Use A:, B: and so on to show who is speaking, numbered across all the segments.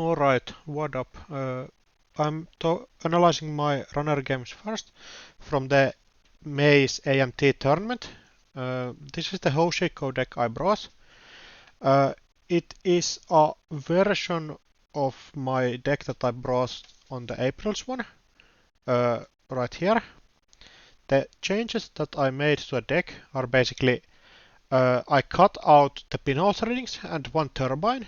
A: Alright, what up? I'm analyzing my runner games first from the May's AMT tournament. This is the hosiko deck I brought. Uh, it is a version of my deck that I brought on the April's one, right here. The changes that I made to the deck are basically I cut out the pinhole readings and one turbine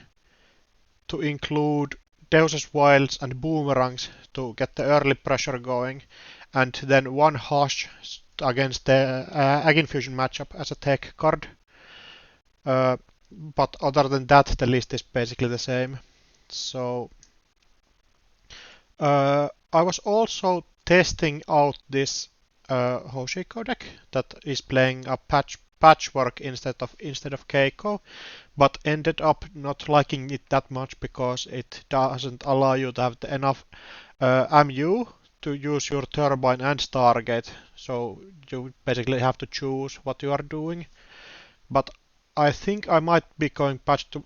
A: to include Deus's Wilds and Boomerangs to get the early pressure going, and then one Hush against the Egg Infusion matchup as a tech card. But other than that, the list is basically the same. So I was also testing out this hosiko deck that is playing a patchwork instead of Keiko, but ended up not liking it that much because it doesn't allow you to have enough MU to use your turbine and Stargate. So you basically have to choose what you are doing. But I think I might be going back to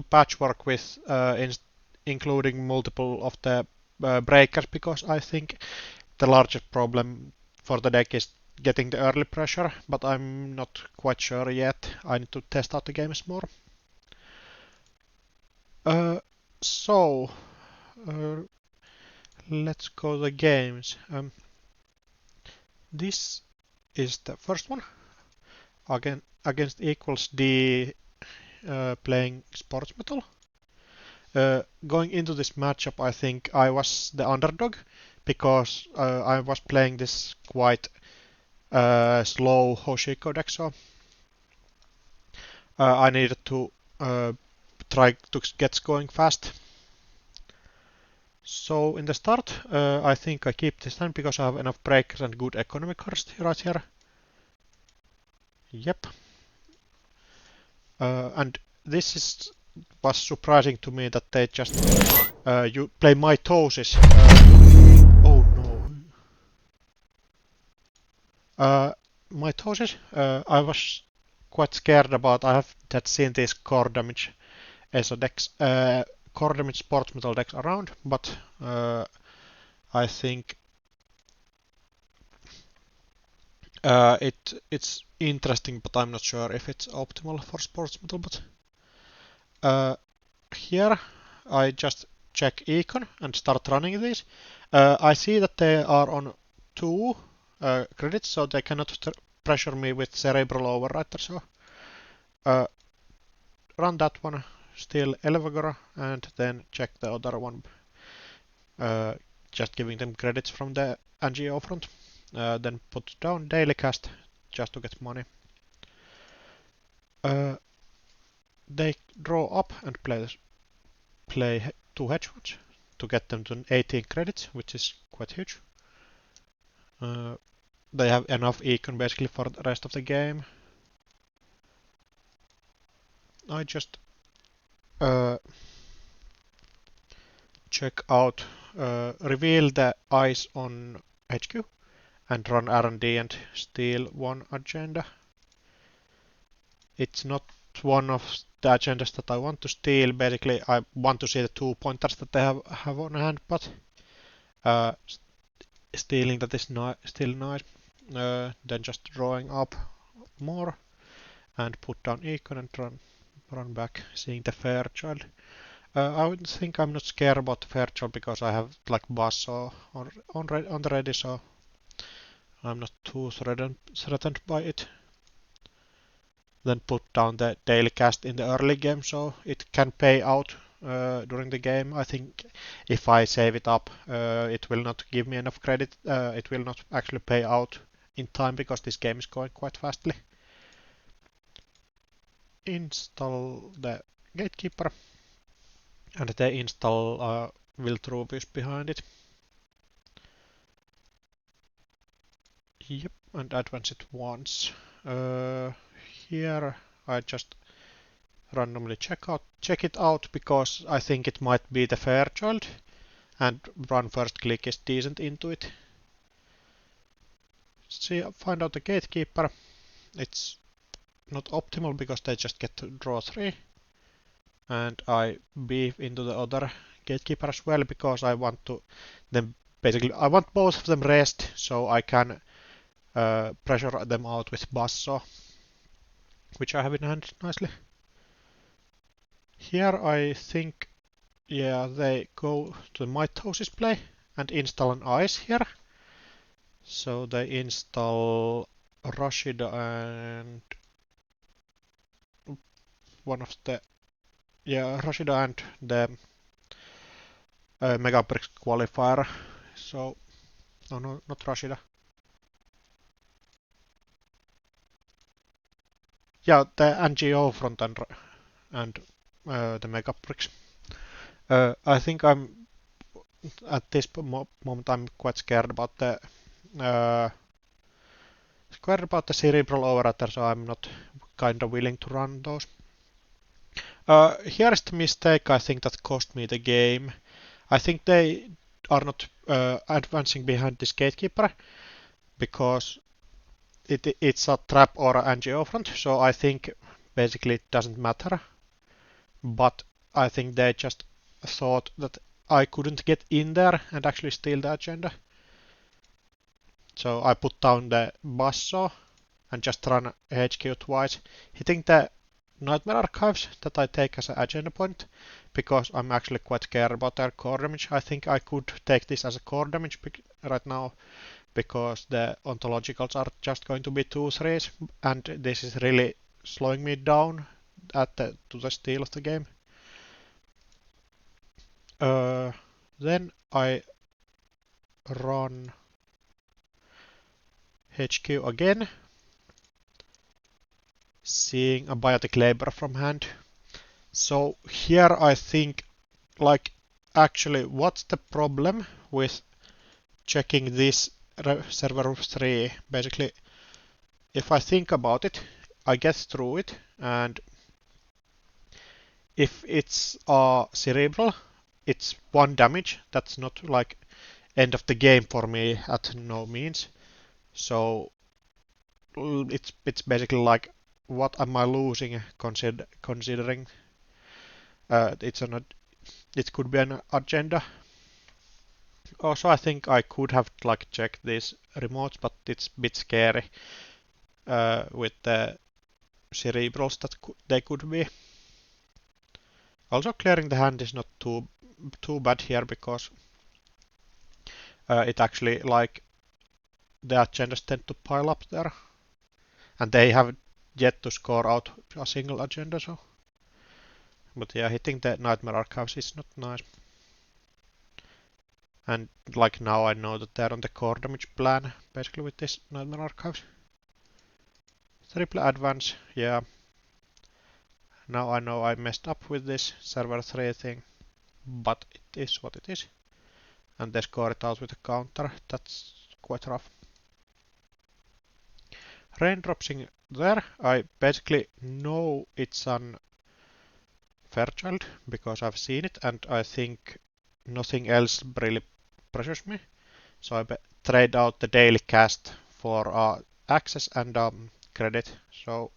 A: patchwork with including multiple of the breakers, because I think the largest problem for the deck is getting the early pressure, but I'm not quite sure yet. I need to test out the games more. So let's go to the games. This is the first one against equals D, playing sports metal. Going into this matchup, I think I was the underdog because I was playing this quite slow hosiko deck, so I needed to try to get going fast. So in the start, I think I keep this hand because I have enough breakers and good economy cards right here. Yep. And this was surprising to me that they just you play mitosis. Oh no. Mitosis. I was quite scared about. I have seen these core damage ESO decks, core damage sports metal decks around, but I think it's interesting, but I'm not sure if it's optimal for sports metal. But here I just check econ and start running these. I see that they are on 2 credits, so they cannot pressure me with cerebral overwriter. So run that one, steal Elvagora, and then check the other one, just giving them credits from the NGO front. Then put down daily cast just to get money. They draw up and play 2 hedge funds to get them to 18 credits, which is quite huge. They have enough econ basically for the rest of the game. I just check out, reveal the eyes on HQ and run R&D and steal 1 agenda. It's not one of the agendas that I want to steal. Basically, I want to see the 2 pointers that they have on hand, but stealing that is still nice. Then just drawing up more and put down econ and run back, seeing the Fairchild. I would think I'm not scared about the Fairchild because I have like Basso on the ready, so I'm not too threatened by it. Then put down the daily cast in the early game, so it can pay out during the game. I think if I save it up, it will not give me enough credit. It will not actually pay out in time because this game is going quite fastly. Install the Gatekeeper, and they install Viltruvius behind it. Yep, and advance it once. Here I just randomly check it out because I think it might be the Fairchild, and run first click is decent into it. See, find out the Gatekeeper. It's not optimal because they just get to draw 3, and I beef into the other gatekeeper as well because I want to them basically I want both of them rest so I can pressure them out with basso, which I have in hand nicely. Here I think, yeah, they go to the mitosis play and install an ice here. So they install Rashida and one of the, yeah, Rashida and the Megabricks qualifier. So, no, not Rashida. Yeah, the NGO front and the Megabricks. I think I'm at this moment I'm quite uh, scared about the cerebral overwriter, so I'm not kind of willing to run those. Here is the mistake I think that cost me the game. I think they are not advancing behind this gatekeeper because it's a trap or an NGO front, so I think basically it doesn't matter. But I think they just thought that I couldn't get in there and actually steal the agenda. So I put down the basso and just run HQ twice, hitting the Nightmare Archives that I take as an agenda point because I'm actually quite scared about their core damage. I think I could take this as a core damage right now because the ontologicals are just going to be 2-3s and this is really slowing me down to the steal of the game. Then I run HQ again, seeing a biotic labor from hand. So here I think, like, actually, what's the problem with checking this server 3? Basically, if I think about it, I get through it, and if it's cerebral, it's 1 damage. That's not like end of the game for me at no means. So it's basically like, what am I losing considering it could be an agenda. Also, I think I could have like checked these remotes, but it's a bit scary with the cerebrals that they could be. Also, clearing the hand is not too bad here because it actually like the agendas tend to pile up there, and they have yet to score out a single agenda. So, but yeah, hitting the Nightmare Archives is not nice. And like now I know that they're on the core damage plan, basically with this Nightmare Archives. Triple advance, yeah. Now I know I messed up with this server 3 thing, but it is what it is. And they score it out with a counter, that's quite rough. Raindropsing there, I basically know it's an Fairchild because I've seen it and I think nothing else really pressures me. So I trade out the daily cast for access and credit. So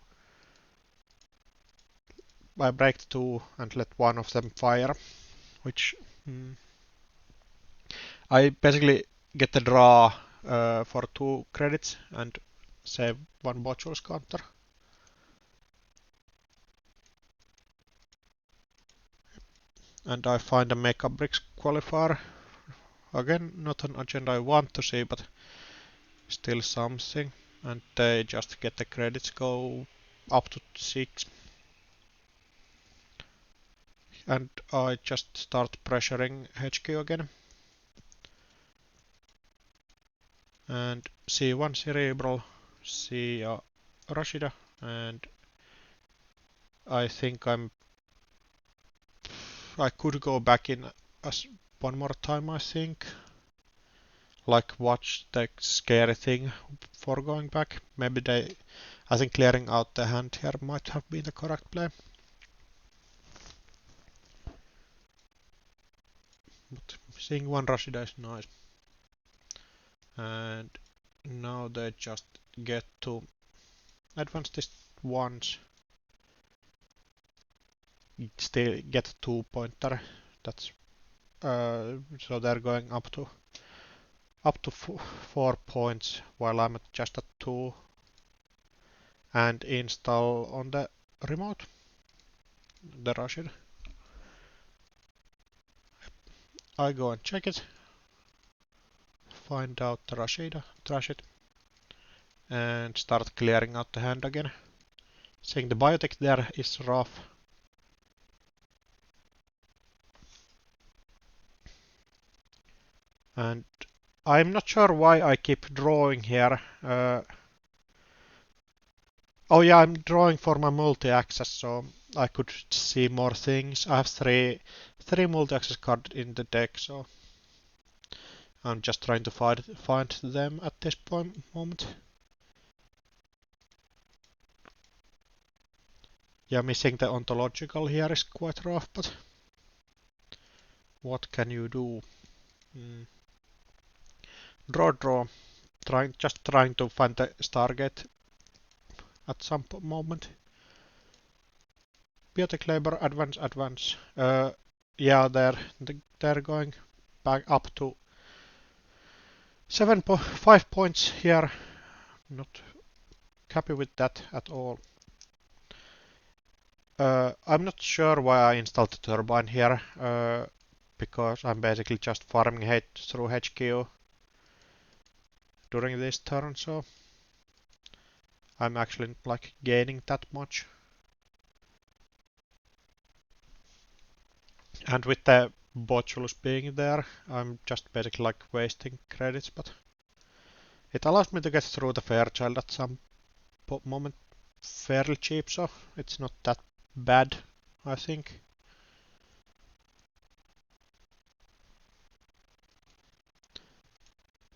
A: I break the 2 and let one of them fire, which I basically get the draw for 2 credits and save 1 Botule's counter. And I find a Mecha Bricks qualifier. Again, not an agenda I want to see, but still something. And they just get the credits go up to 6. And I just start pressuring HQ again. And C1 Cerebral, C Rashida, and I think I could go back in as one more time, I think. Like watch the scary thing for going back. Maybe I think clearing out the hand here might have been the correct play. But seeing one Rashida is nice. And now they just get to advance this once. Still get 2 pointer. That's So they're going up to 4 points while I'm just at 2, and install on the remote the Rashid. I go and check it, find out the Rashid, and start clearing out the hand again. Seeing the biotech there is rough. And I'm not sure why I keep drawing here. Oh yeah, I'm drawing for my multi-access, so I could see more things. I have three multi-access cards in the deck, so I'm just trying to find them at this moment. Yeah, missing the ontological here is quite rough, but what can you do? Draw. Just trying to find the Stargate at some moment. Biotech labor, advance. Yeah, they're going back up to 5 points here. Not happy with that at all. I'm not sure why I installed the turbine here, because I'm basically just farming hate through HQ during this turn, so I'm actually like gaining that much. And with the Botulus being there, I'm just basically like wasting credits, but it allows me to get through the Fairchild at some moment fairly cheap, so it's not that bad, I think.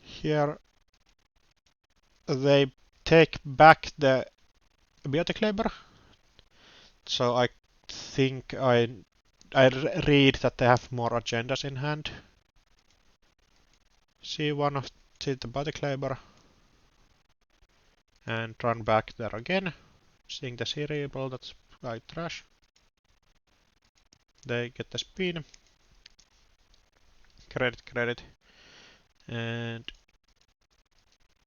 A: Here they take back the biotech labor, so I think I read that they have more agendas in hand. See the biotech labor and run back there again. Seeing the cerebral, that's quite trash. They get the spin. Credit. And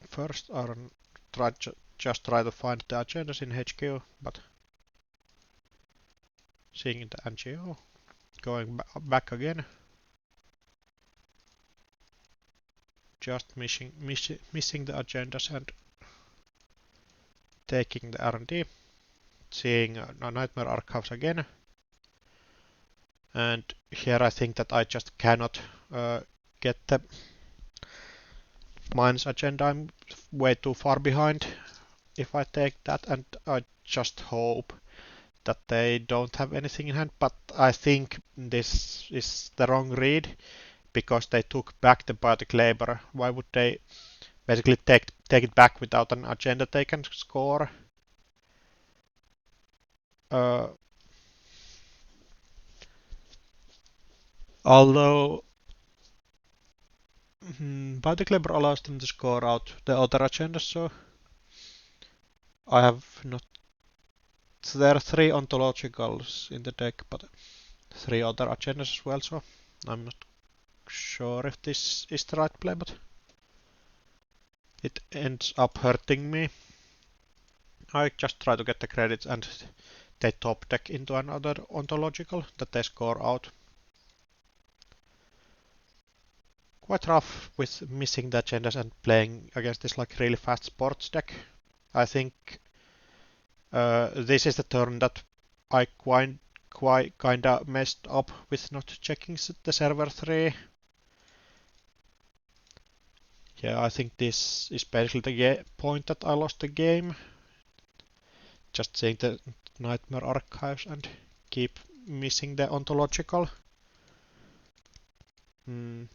A: first I just try to find the agendas in HQ, but seeing the NGO, going back again. Just missing the agendas and taking the R&D. Seeing Nightmare Archives again. And here I think that I just cannot get the Mine's agenda. I'm way too far behind if I take that, and I just hope that they don't have anything in hand, but I think this is the wrong read because they took back the biotic labor. Why would they basically take it back without an agenda they can score? Although biotic labor allows them to score out the other agendas, so I have not. So there are 3 ontologicals in the deck, but 3 other agendas as well, so I'm not sure if this is the right play, but it ends up hurting me. I just try to get the credits and they top deck into another ontological that they score out. Quite rough with missing the agendas and playing against this like really fast sports deck. I think this is the turn that I quite kinda messed up with not checking the server 3. Yeah, I think this is basically the point that I lost the game. Just seeing the Nightmare Archives and keep missing the ontological. And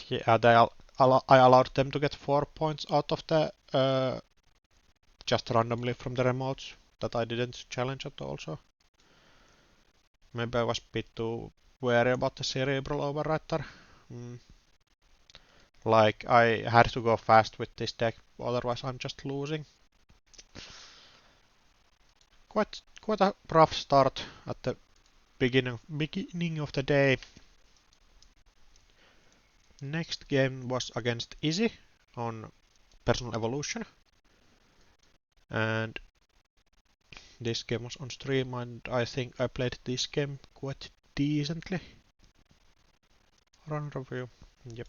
A: yeah, I allowed them to get 4 points out of the just randomly from the remotes that I didn't challenge at all. So maybe I was a bit too wary about the cerebral overwriter. Like I had to go fast with this deck, otherwise I'm just losing. Quite a rough start at the beginning of the day. Next game was against Easy on Personal Evolution, and this game was on stream, and I think I played this game quite decently. Run review, yep.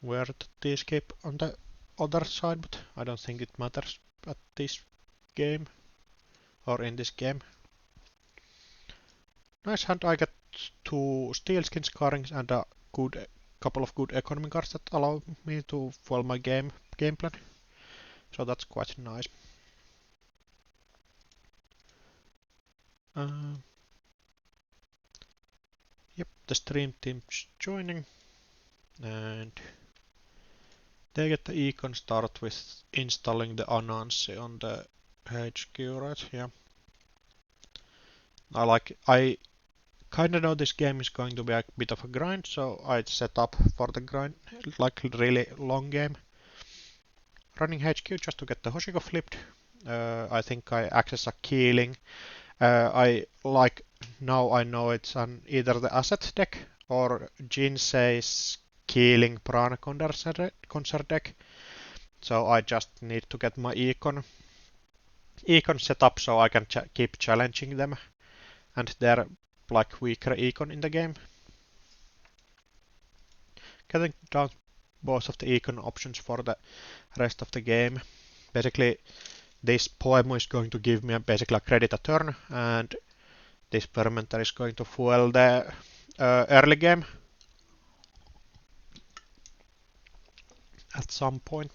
A: Where the escape on the other side, but I don't think it matters at this game or in this game. Nice hand, I get 2 steel skin scarrings and a couple of good economy cards that allow me to follow my game plan. So that's quite nice. Yep, the stream team's joining, and they get the econ start with installing the analyzis on the HQ, right? Yeah. I kinda know this game is going to be a bit of a grind, so I set up for the grind, like really long game. Running HQ just to get the hosiko flipped. I think I access a killing. Now I know it's either the asset deck or Jinsei's killing Prana concert deck. So I just need to get my econ set up so I can keep challenging them and their like weaker econ in the game. Getting down both of the econ options for the rest of the game. Basically, this poem is going to give me basically a credit a turn, and this fermenter is going to fuel the early game at some point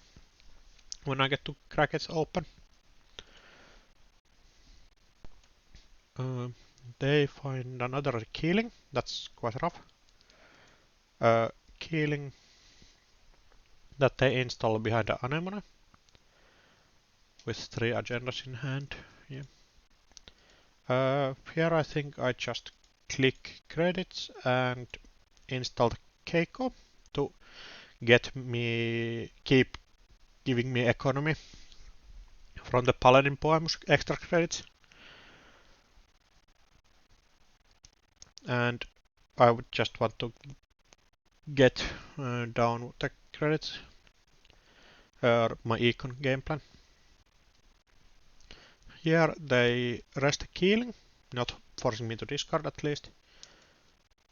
A: when I get to crack it open. They find another killing. That's quite rough. Killing that they install behind the anemone with 3 agendas in hand. Yeah. Here I think I just click credits and install Keiko to keep giving me economy from the Paladin Poemus extra credits. And I would just want to get down the credits my econ game plan. Here they rest killing, not forcing me to discard at least.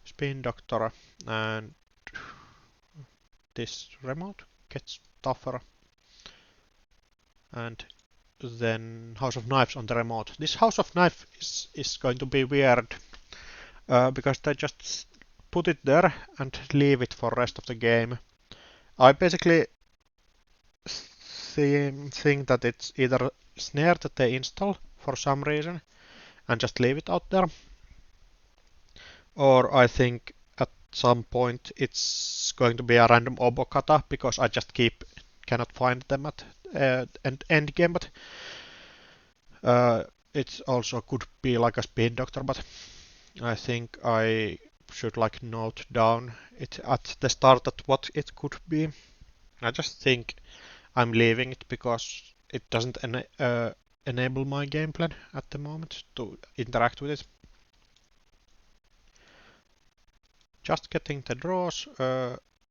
A: Spin Doctor, and this remote gets tougher. And then House of Knives on the remote. This House of Knife is going to be weird because they just put it there and leave it for rest of the game. I basically think that it's either snare that they install for some reason and just leave it out there, or I think at some point it's going to be a random obokata because I just cannot find them at end game, but it also could be like a speed doctor, but I think I should like note down it at the start at what it could be. I just think I'm leaving it because it doesn't enable my game plan at the moment to interact with it. Just getting the draws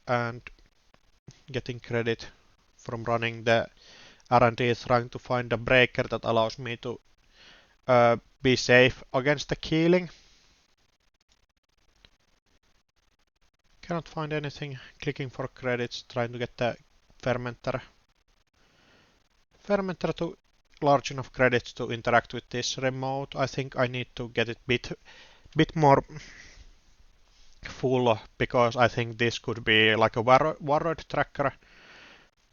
A: and getting credit from running the R&D, trying to find a breaker that allows me to be safe against the killing. Cannot find anything. Clicking for credits, trying to get the fermenter to large enough credits to interact with this remote. I think I need to get it bit more full because I think this could be like a warroid tracker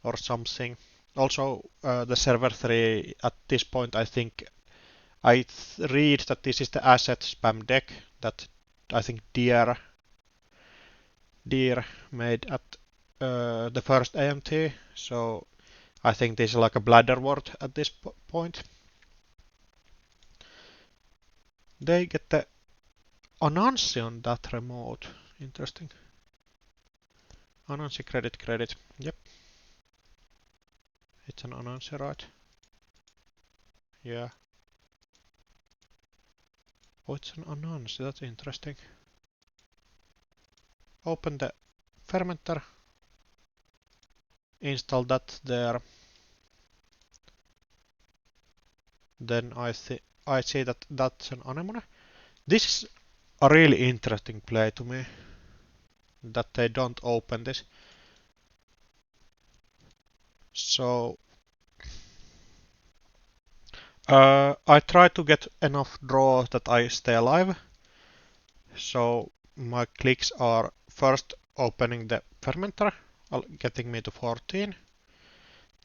A: or something. Also, the server 3 at this point, I think I read that this is the asset spam deck that I think Deer made at the first AMT, so I think this is like a bladder word at this point. They get the Anansi on that remote. Interesting. Anansi credit. Yep. It's an unanswer, right? Yeah. Oh, it's an unanswer. That's interesting. Open the fermenter. Install that there. Then I see that that's an anemone. This is a really interesting play to me. That they don't open this. So I try to get enough draw that I stay alive. So my clicks are first opening the fermenter, getting me to 14.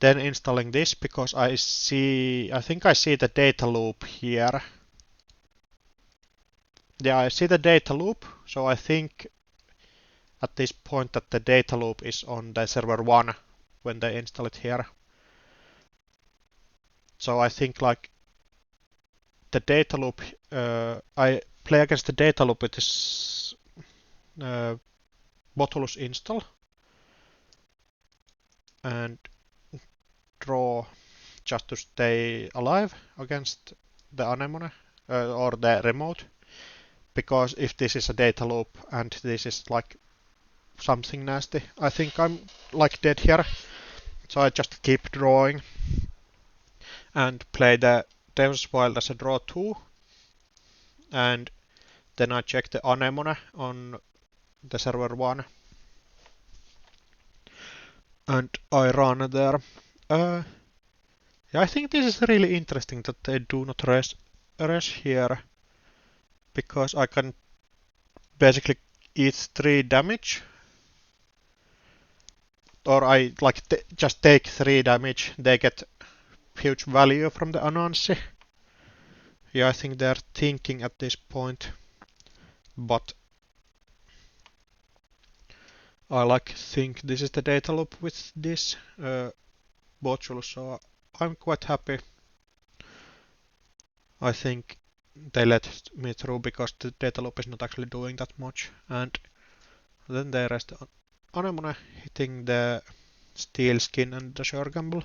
A: Then installing this because I think I see the data loop here. Yeah, I see the data loop. So I think at this point that the data loop is on the server 1 when they install it here. So I think like the data loop, I play against the data loop with this Botulus install and draw just to stay alive against the anemone or the remote. Because if this is a data loop and this is like something nasty, I think I'm like dead here. So I just keep drawing and play the Deus Wild as a draw 2. And then I check the anemone on the server 1. And I run there. Yeah, I think this is really interesting that they do not res here. Because I can basically eat 3 damage. Or I like just take 3 damage. They get huge value from the Anansi. Yeah, I think they're thinking at this point. But I like think this is the data loop with this module, so I'm quite happy. I think they let me through because the data loop is not actually doing that much. And then they rest anemone hitting the steel skin and the sure gamble.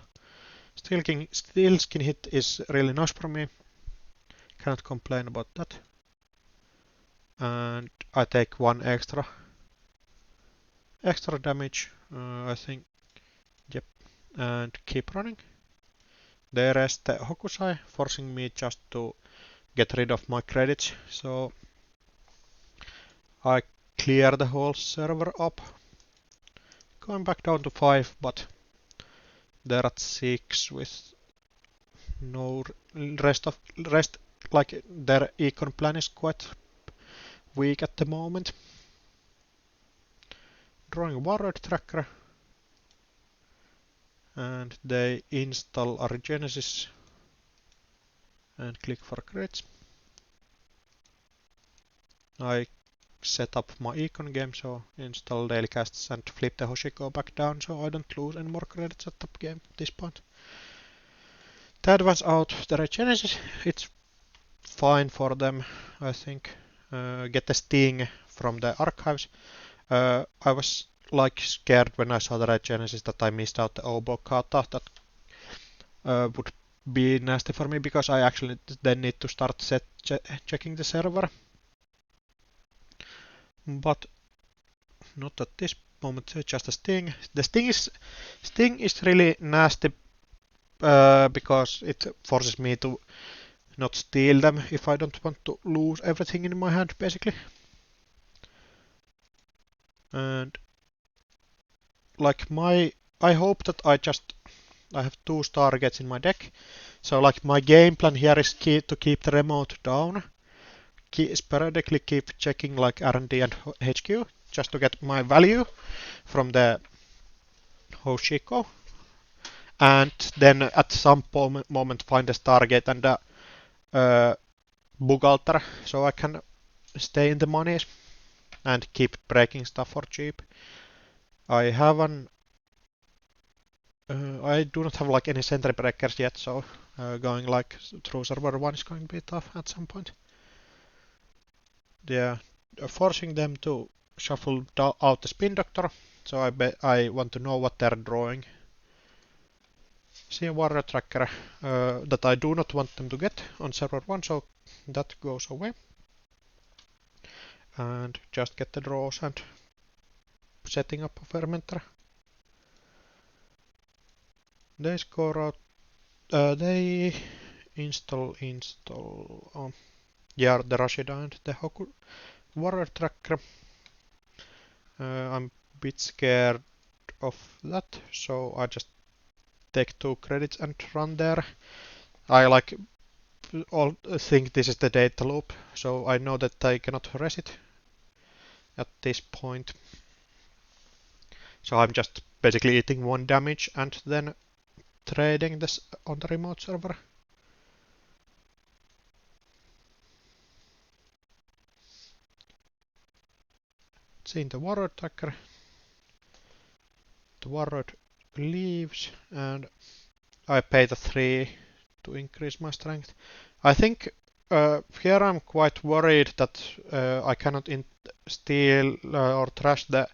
A: Steel skin hit is really nice for me. Cannot complain about that. And I take 1 extra damage, I think. Yep. And keep running. They rest the Hokusai, forcing me just to get rid of my credits. So I clear the whole server up. Going back down to 5, but they're at 6 with no rest like their econ plan is quite weak at the moment. Drawing a warrior tracker. And they install Arigenesis and click for crits. I set up my econ game, so install daily casts and flip the hosiko back down so I don't lose any more credits at the game at this point. The advance out the Arigenesis, it's fine for them, I think. Get the sting from the archives. I was like scared when I saw the Arigenesis that I missed out the oboe kata that would be nasty for me because I actually then need to start checking the server. But not at this moment, just a sting. The sting is really nasty because it forces me to not steal them if I don't want to lose everything in my hand, basically. And like I hope that I have 2 targets in my deck. So like my game plan here is to keep the remote down. Sporadically keep checking like R&D and HQ just to get my value from the hosiko. And then at some moment find a target and a bug altar so I can stay in the money and keep breaking stuff for cheap. I have I do not have like any sentry breakers yet, so going like through server 1 is going to be tough at some point. Yeah, forcing them to shuffle out the spin doctor, so I want to know what they're drawing. see a warrior tracker that I do not want them to get on server 1, so that goes away. And just get the draws and setting up a fermenter. They score out, they install, yeah, the Rashida and the Hoku warrior tracker. I'm a bit scared of that, so I just take 2 credits and run there. I like all think this is the data loop, so I know that I cannot res it at this point. So I'm just basically eating 1 damage and then trading this on the remote server. Seeing the warrior tracker. The warrior leaves and I pay the 3 to increase my strength. I think here I'm quite worried that I cannot steal or trash the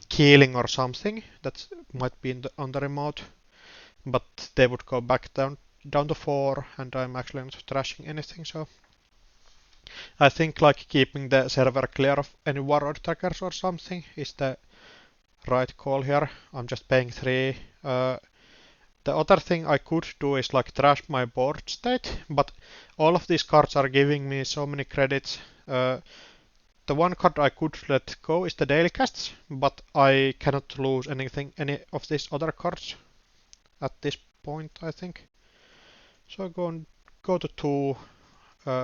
A: killing or something that might be on the remote, but they would go back down to 4 and I'm actually not trashing anything, so I think like keeping the server clear of any warrior trackers or something is the right call here. I'm just paying 3. The other thing I could do is like trash my board state, but all of these cards are giving me so many credits. The one card I could let go is the daily casts, but I cannot lose any of these other cards at this point, I think. So go to 2,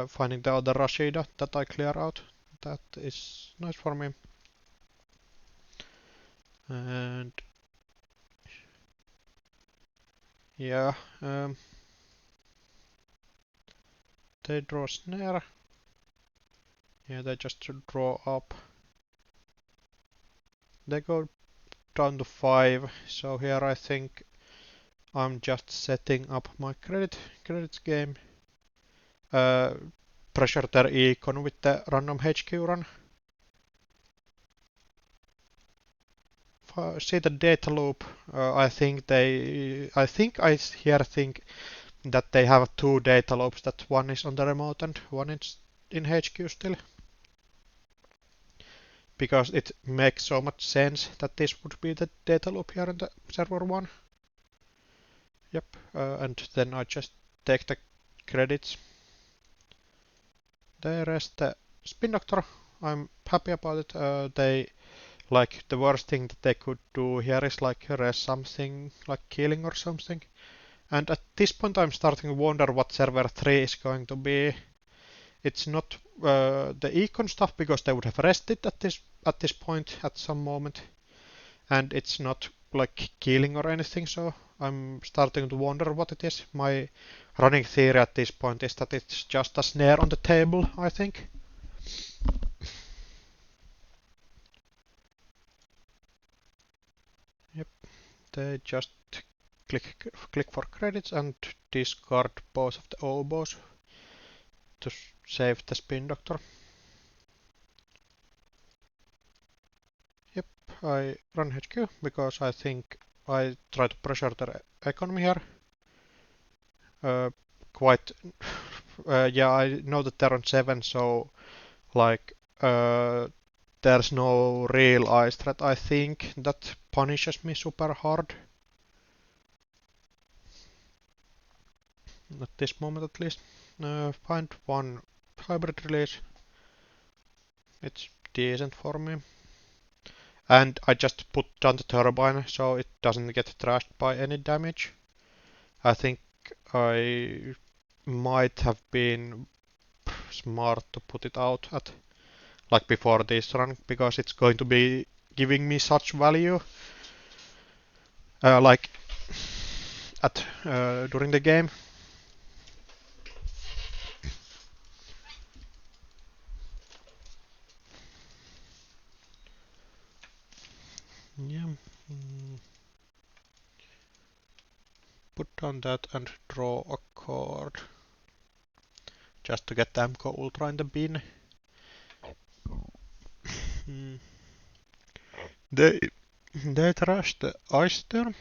A: finding the other Rashida that I clear out. That is nice for me. And yeah, they draw snare. Yeah, they just draw up. They go down to 5, so here I think I'm just setting up my credits game. Pressure their econ with the random HQ run. See the data loop. I think I here think that they have 2 data loops. That one is on the remote and one is in HQ still. Because it makes so much sense that this would be the data loop here in the server 1. Yep, and then I just take the credits. They rest the spin doctor. I'm happy about it. They like the worst thing that they could do here is like rest something like killing or something. And at this point I'm starting to wonder what server 3 is going to be. It's not the econ stuff because they would have rested at this point at some moment. And it's not like killing or anything, so I'm starting to wonder what it is. My running theory at this point is that it's just a snare on the table, I think. Yep, they just click for credits and discard both of the oboes to save the spin doctor. Yep, I run HQ because I think I try to pressure the economy here. Quite, yeah, I know that they're on 7, so like there's no real ice threat, I think, that punishes me super hard. At this moment at least. Find 1 hybrid release. It's decent for me. And I just put down the turbine so it doesn't get trashed by any damage. I think I might have been smart to put it out at like before this run because it's going to be giving me such value like at during the game. Yeah. Put down that and draw a card just to get the Amco Ultra in the bin. Mm. They trashed the Ice Storm.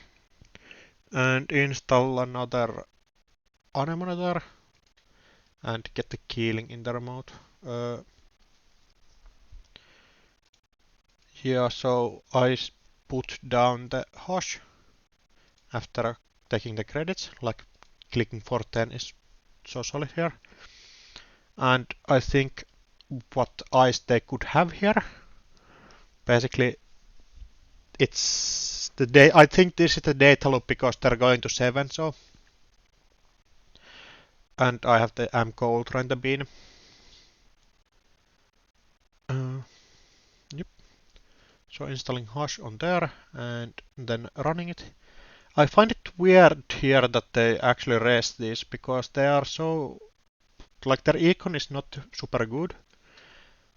A: and install another anemone and get the keying in the remote. Yeah, so I put down the hash after taking the credits, like clicking for 10 is so solid here. And I think what ice they could have here, basically it's the day. I think this is the data loop because they're going to 7, so. And I have the AMT ultra in the bin. Uh, yep. So installing hash on there and then running it. I find it weird here that they actually raise these because they are so, like their econ is not super good.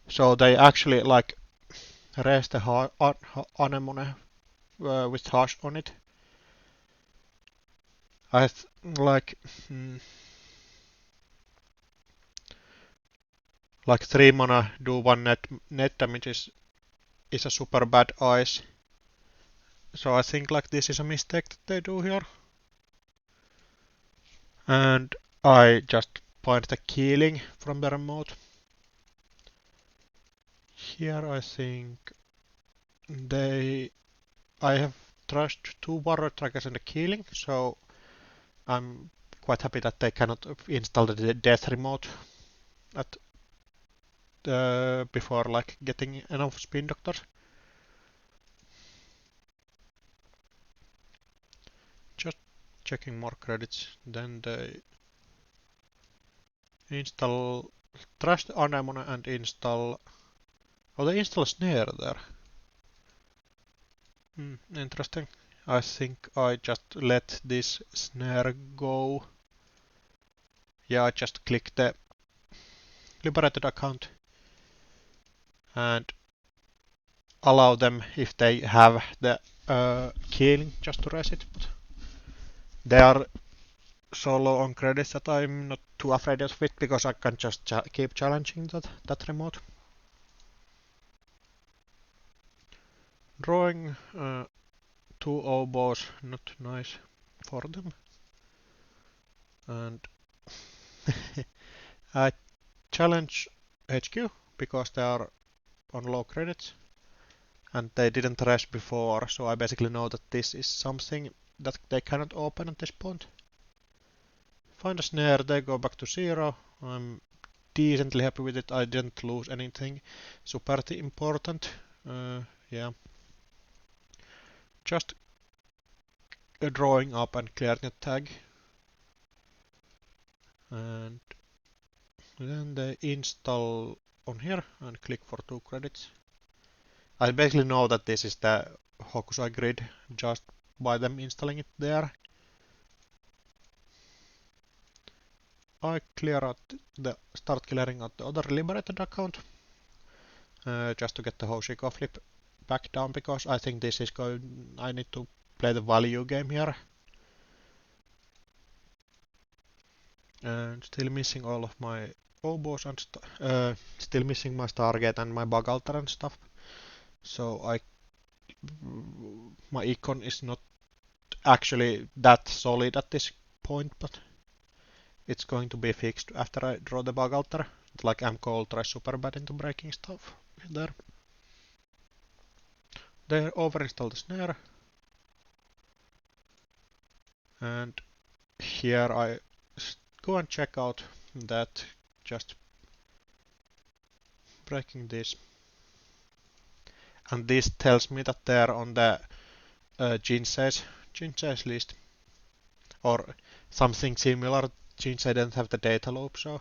A: So they actually like raise the anemone with hash on it. I like like 3 mana do 1 net damage is a super bad ice. So I think like this is a mistake that they do here. And I just point the killing from the remote. Here I think I have trashed 2 warrior trackers in the killing, so I'm quite happy that they cannot install the death remote at before like getting enough spin doctors. Just checking more credits, then they install trashed anemone and install. Oh, they install snare there. Interesting. I think I just let this snare go. Yeah, I just click the liberated account and allow them if they have the killing just to raise it. But they are so low on credits that I'm not too afraid of it because I can just keep challenging that remote. Drawing 2 oboes, not nice for them. And I challenge HQ because they are on low credits and they didn't raise before, so I basically know that this is something that they cannot open at this point. Find a snare, they go back to 0. I'm decently happy with it. I didn't lose anything super important. Yeah. Just drawing up and clearing a tag. And then they install on here and click for 2 credits. I basically know that this is the Hokusai grid just by them installing it there. I clear out start clearing out the other liberated account just to get the hosiko flip back down because I think this is going. I need to play the value game here. And still missing all of my oboes and still missing my Stargate and my bug altar and stuff. So my econ is not actually that solid at this point, but it's going to be fixed after I draw the bug altar. Like AMT ultra is super bad into breaking stuff there. They overinstall the snare. And here I go and check out that just breaking this. And this tells me that they're on the Jinsei's list. Or something similar. Jinsei doesn't have the data loop, so.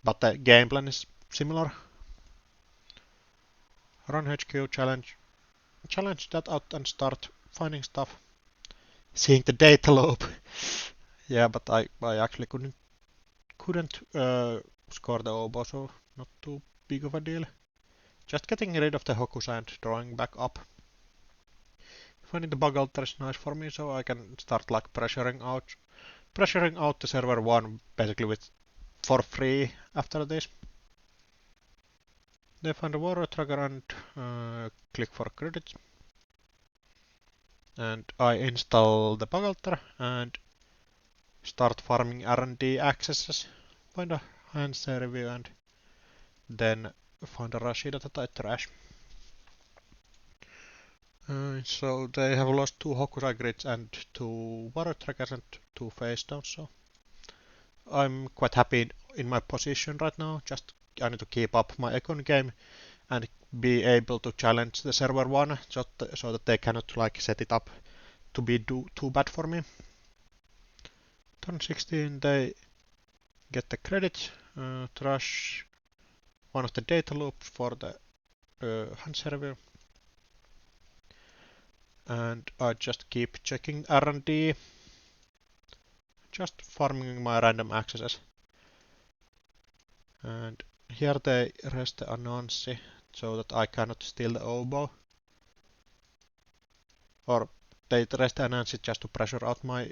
A: But the game plan is similar. Run HQ challenge. Challenge that out and start finding stuff. Seeing the data loop. Yeah, but I actually couldn't score the oboe, so not too big of a deal. Just getting rid of the Hokusai and drawing back up. Finding the bug altar is nice for me, so I can start like pressuring out the server 1 basically with for free after this. They find a warrior tracker and click for credits. and I install the Bagalter and start farming R&D accesses, find a Hanse review and then find a Rashida that I trash. So they have lost 2 Hokusai grids and 2 water trackers and 2 face downs, so I'm quite happy in my position right now. Just I need to keep up my econ game and be able to challenge the server 1 so that they cannot like set it up to be too bad for me. Turn 16 they get the credits, trash one of the data loops for the hand server, and I just keep checking R&D, just farming my random accesses. And here they rest the Anansi so that I cannot steal the oboe, or they rest the Anansi just to pressure out my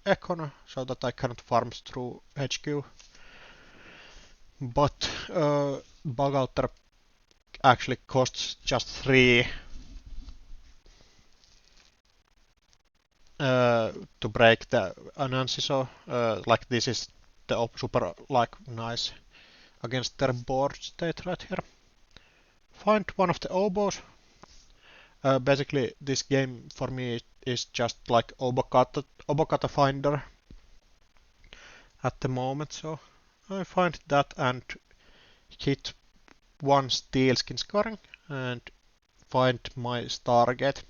A: econ so that I cannot farm through HQ. But Bagalter actually costs just 3 to break the Anansi, so like this is the super like nice against their board state right here. Find one of the oboes. Basically this game for me is just like obokata finder at the moment, so I find that and hit 1 steel skin scoring and find my Stargate.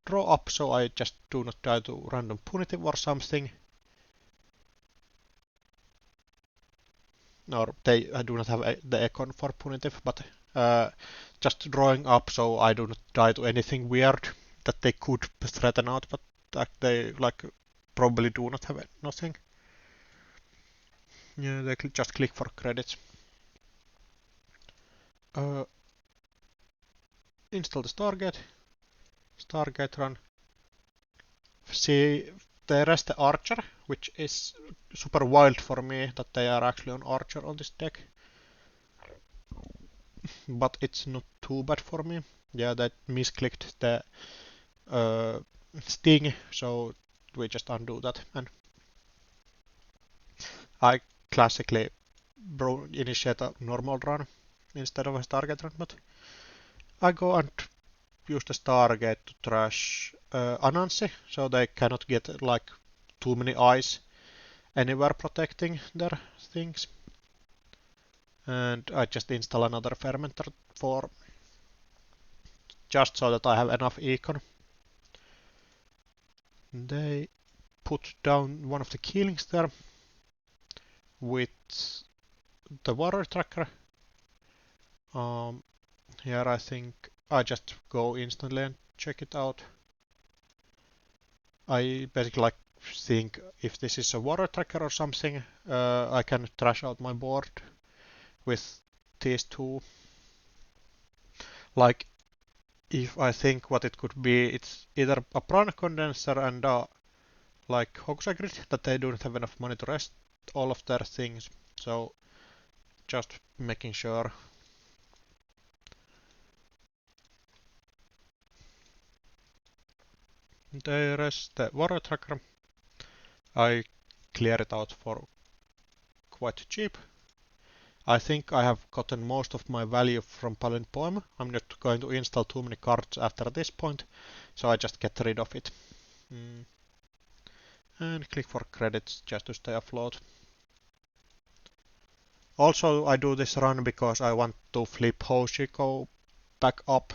A: Draw up so I just do not die to random punitive or something. Or I do not have the econ for punitive, but just drawing up so I do not die to anything weird that they could threaten out, but they like probably do not have nothing. Yeah, they just click for credits. Install the Stargate run. See, they rest the Archer, which is super wild for me that they are actually on Archer on this deck. But it's not too bad for me. Yeah, that misclicked the Sting, so we just undo that. And I classically initiate a normal run instead of a Stargate run, but I go and use the Stargate to trash Anansi, so they cannot get like too many eyes anywhere protecting their things. And I just install another fermenter for just so that I have enough econ. They put down one of the killings there with the water tracker. Here I think I just go instantly and check it out. I basically like think if this is a water tracker or something, I can trash out my board with these 2. Like if I think what it could be, it's either a prana condenser and like Hokusai grid that they don't have enough money to rest all of their things, so just making sure. They rest the water tracker. I clear it out for quite cheap. I think I have gotten most of my value from Paladin Poem. I'm not going to install too many cards after this point, so I just get rid of it. And click for credits just to stay afloat. Also, I do this run because I want to flip hosiko back up,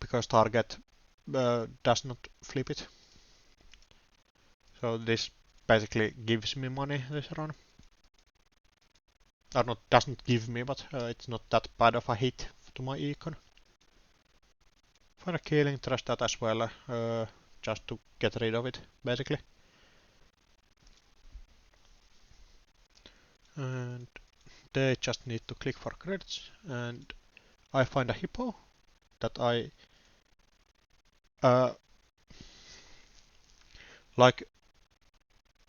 A: because target does not flip it. So this basically gives me money this run. Or not, doesn't give me, but it's not that bad of a hit to my econ. Find a killing, trash that as well, just to get rid of it, basically. And they just need to click for credits, and I find a hippo that I like.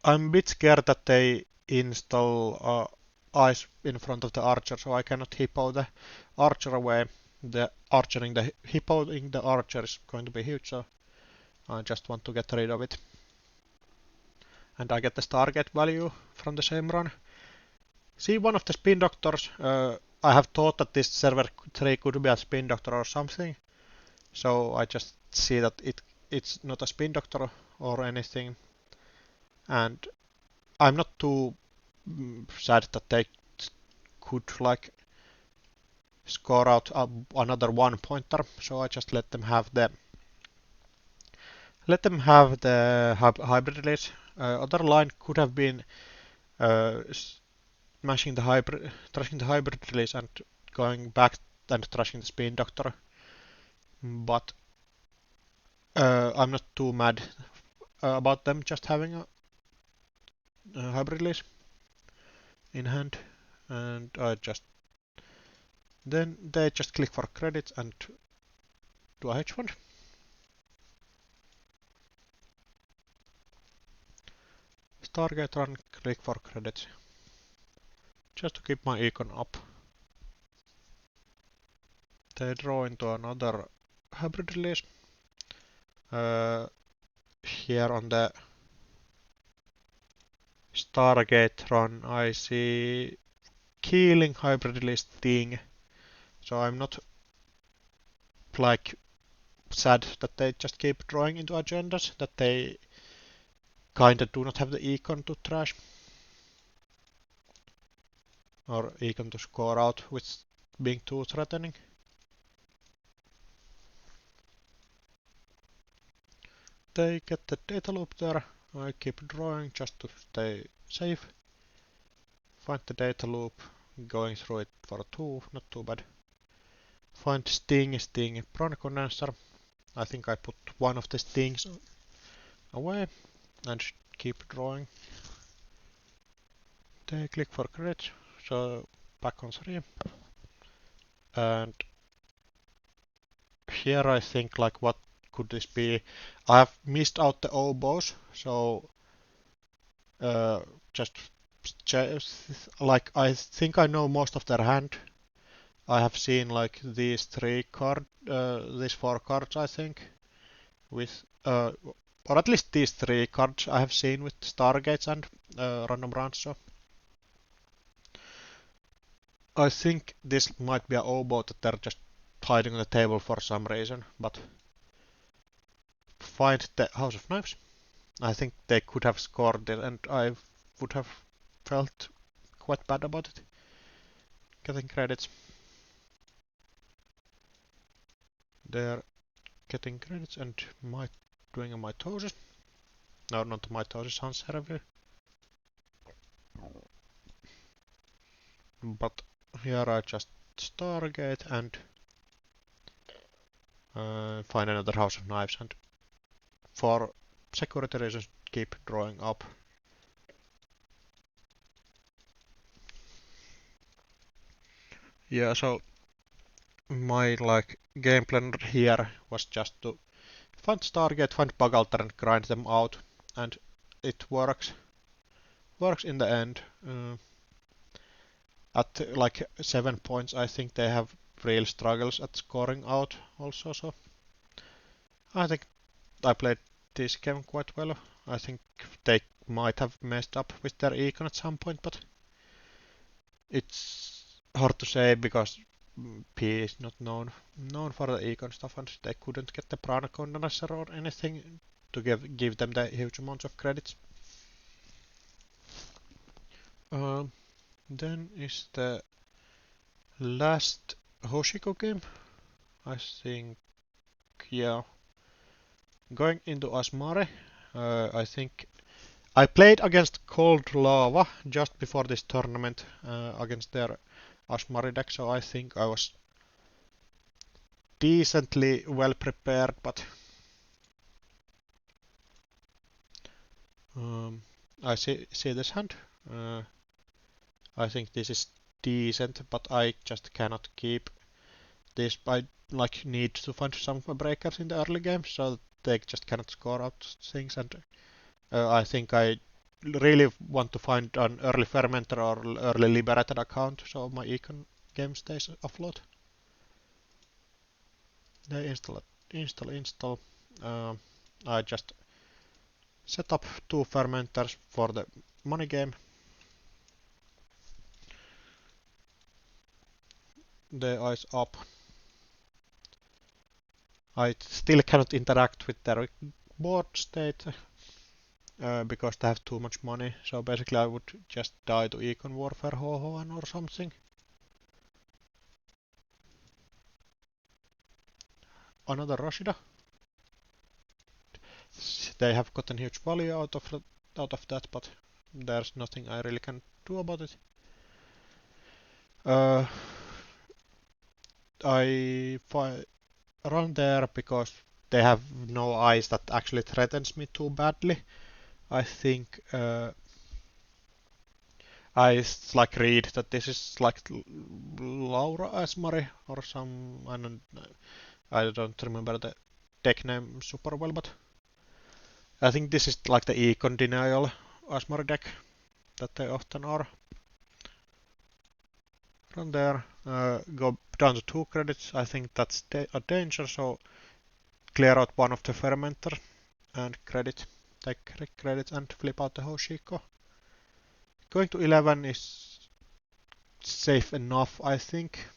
A: I'm a bit scared that they install eyes in front of the archer, so I cannot hippo the archer away. the archering, the hippoing the archer is going to be huge, so I just want to get rid of it. And I get the Stargate value from the same run. See one of the spin doctors. I have thought that this server 3 could be a spin doctor or something. So I just see that it's not a spin doctor or anything. And I'm not too sad that they could like score out another 1-pointer. So I just let them have the hybrid release. Other line could have been smashing the hybrid, trashing the hybrid release and going back and trashing the spin doctor. But I'm not too mad about them just having a hybrid release in hand, and then they just click for credits and do a hedge fund. Stargate run, click for credits, just to keep my econ up. They draw into another hybrid release. Here on the Stargate run I see killing hybrid release thing, so I'm not like sad that they just keep drawing into agendas that they kinda do not have the econ to trash or econ to score out with being too threatening. They get the data loop there. I keep drawing just to stay safe. Find the data loop, going through it for 2, not too bad. Find sting prawn condenser. I think I put one of the stings away and keep drawing. They click for credits, so back on 3. And here I think like what could this be? I have missed out the oboes, so just like I think I know most of their hand. I have seen like these 4 cards I think with or at least these 3 cards I have seen with Stargates and random rounds. So I think this might be a oboe that they're just hiding on the table for some reason, but find the House of Knives. I think they could have scored it and I would have felt quite bad about it. Getting credits. They're getting credits and doing a mitosis. No, not mitosis, Hans review. But here I just Stargate and find another House of Knives and for security reasons keep drawing up. Yeah, so my like game plan here was just to find Stargate, find Bagalter and grind them out, and it works. Works in the end. At like 7 points I think they have real struggles at scoring out also, so I think I played this game quite well. I think they might have messed up with their econ at some point, but it's hard to say because P is not known for the econ stuff, and they couldn't get the Prana condenser or anything to give them the huge amounts of credits. Then is the last Hoshiko game. I think, yeah. Going into Asmare, I think I played against Cold Lava just before this tournament against their Asmari deck, so I think I was decently well prepared, but I see this hand. I think this is decent, but I just cannot keep this. I like need to find some breakers in the early game, so they just cannot score out things, and I think I really want to find an early fermenter or early liberated account so my econ game stays afloat. They install. I just set up 2 fermenters for the money game. The eyes up. I still cannot interact with their board state because they have too much money. So basically I would just die to Econ Warfare Hohoan or something. Another Rashida. They have gotten huge value out of that, but there's nothing I really can do about it. I run there because they have no eyes that actually threatens me too badly. I think I like read that this is like Laura Asmari or some I don't remember the deck name super well, but I think this is like the econ denial Asmari deck that they often are. From there, go down to 2 credits. I think that's a danger, so clear out one of the fermenter and take credit and flip out the hosiko. Going to 11 is safe enough, I think.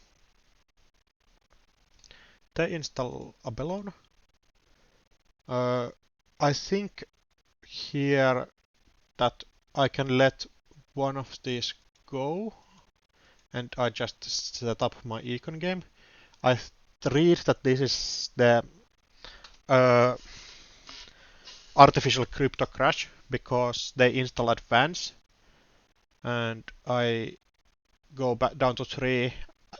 A: They install a Bellona. I think here that I can let one of these go and I just set up my econ game. I read that this is the artificial crypto crash because they install advance and I go back down to 3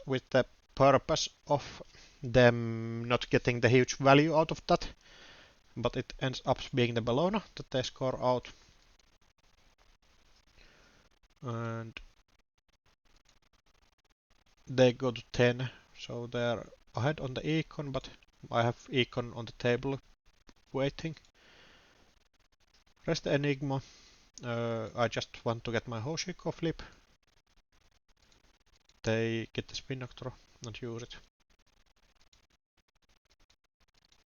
A: with the purpose of them not getting the huge value out of that, but it ends up being the Bellona that they score out. And they go to 10, so they're ahead on the econ, but I have econ on the table waiting. Rest the Enigma. I just want to get my hosiko flip. They get the spin doctor and use it.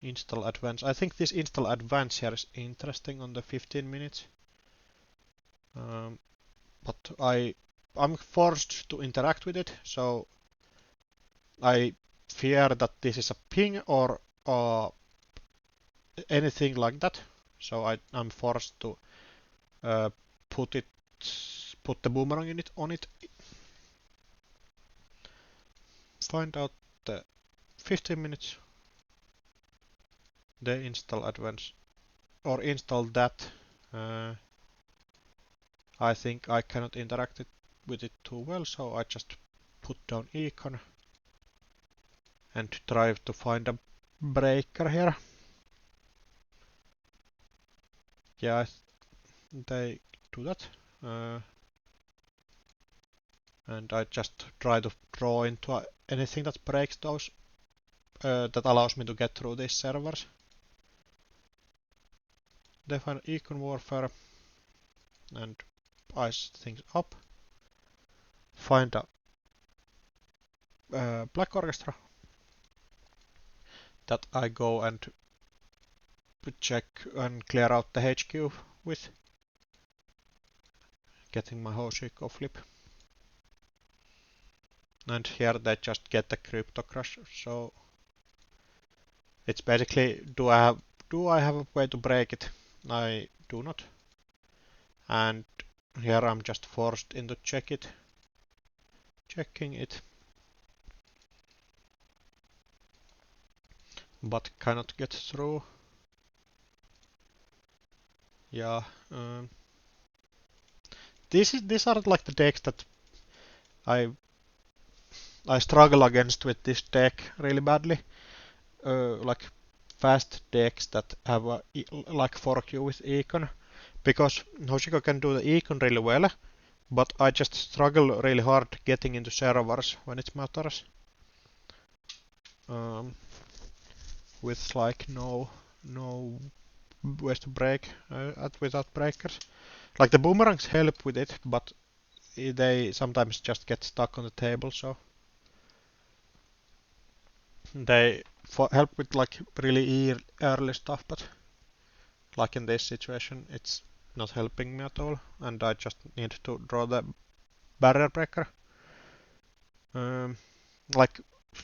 A: Install advance. I think this install advance here is interesting on the 15 minutes. But I'm forced to interact with it, so I fear that this is a ping or anything like that. So I'm forced to put the boomerang in it on it. Find out the 15 minutes. They install advance or install that. I think I cannot interact with it too well, so I just put down econ and try to find a breaker here. Yeah, they do that. And I just try to draw into anything that breaks those, that allows me to get through these servers. They find econ warfare and ice things up. Find a black orchestra that I go and check and clear out the HQ with, getting my hosiko flip. And here they just get the crypto crash, so it's basically do I have a way to break it? I do not. And here I'm just forced into checking it, but cannot get through. Yeah, these are like the decks that I struggle against with this deck really badly. Like fast decks that have like 4Q with econ, because Hoshiko can do the econ really well, but I just struggle really hard getting into servers when it matters. With like no ways to break without breakers. Like the boomerangs help with it, but they sometimes just get stuck on the table, so They help with like really early stuff, but like in this situation, it's not helping me at all, and I just need to draw the barrier breaker. Like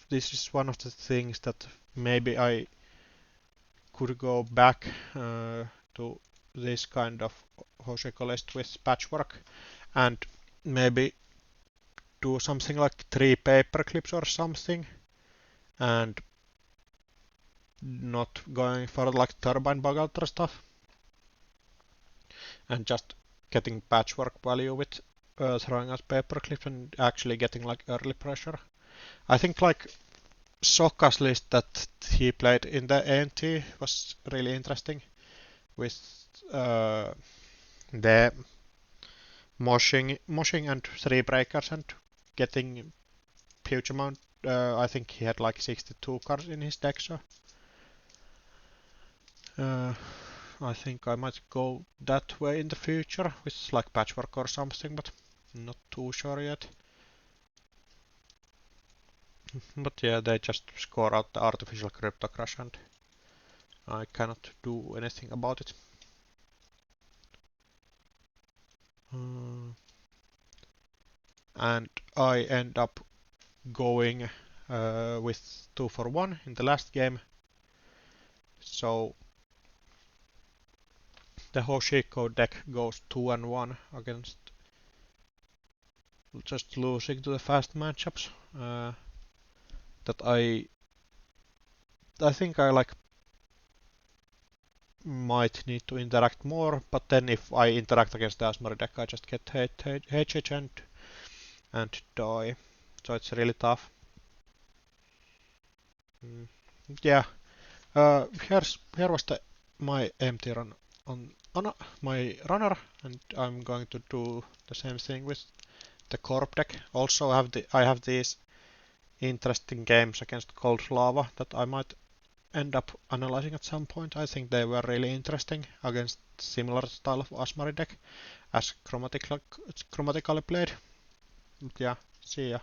A: this is one of the things that maybe I could go back to this kind of hosiko list with patchwork and maybe do something like 3 paper clips or something, and not going for like turbine bug ultra stuff, and just getting patchwork value with throwing out paper clips and actually getting like early pressure. I think like Sokka's list that he played in the AMT was really interesting with the moshing and 3 breakers and getting huge amount. I think he had like 62 cards in his deck, so I think I might go that way in the future with like patchwork or something, but not too sure yet. But yeah, they just score out the artificial crypto crash and I cannot do anything about it. And I end up going with 2 for 1 in the last game. So the hosiko deck goes 2 and 1 against just losing to the fast matchups. That I think I like might need to interact more, but then if I interact against the Asmari deck, I just get HH and die. So it's really tough. Mm. Yeah. Here was my AMT run on my runner, and I'm going to do the same thing with the Corp deck. Also, I have these interesting games against Cold Lava that I might end up analyzing at some point. I think they were really interesting against similar style of Asmari deck as chromatically played. But yeah, see ya.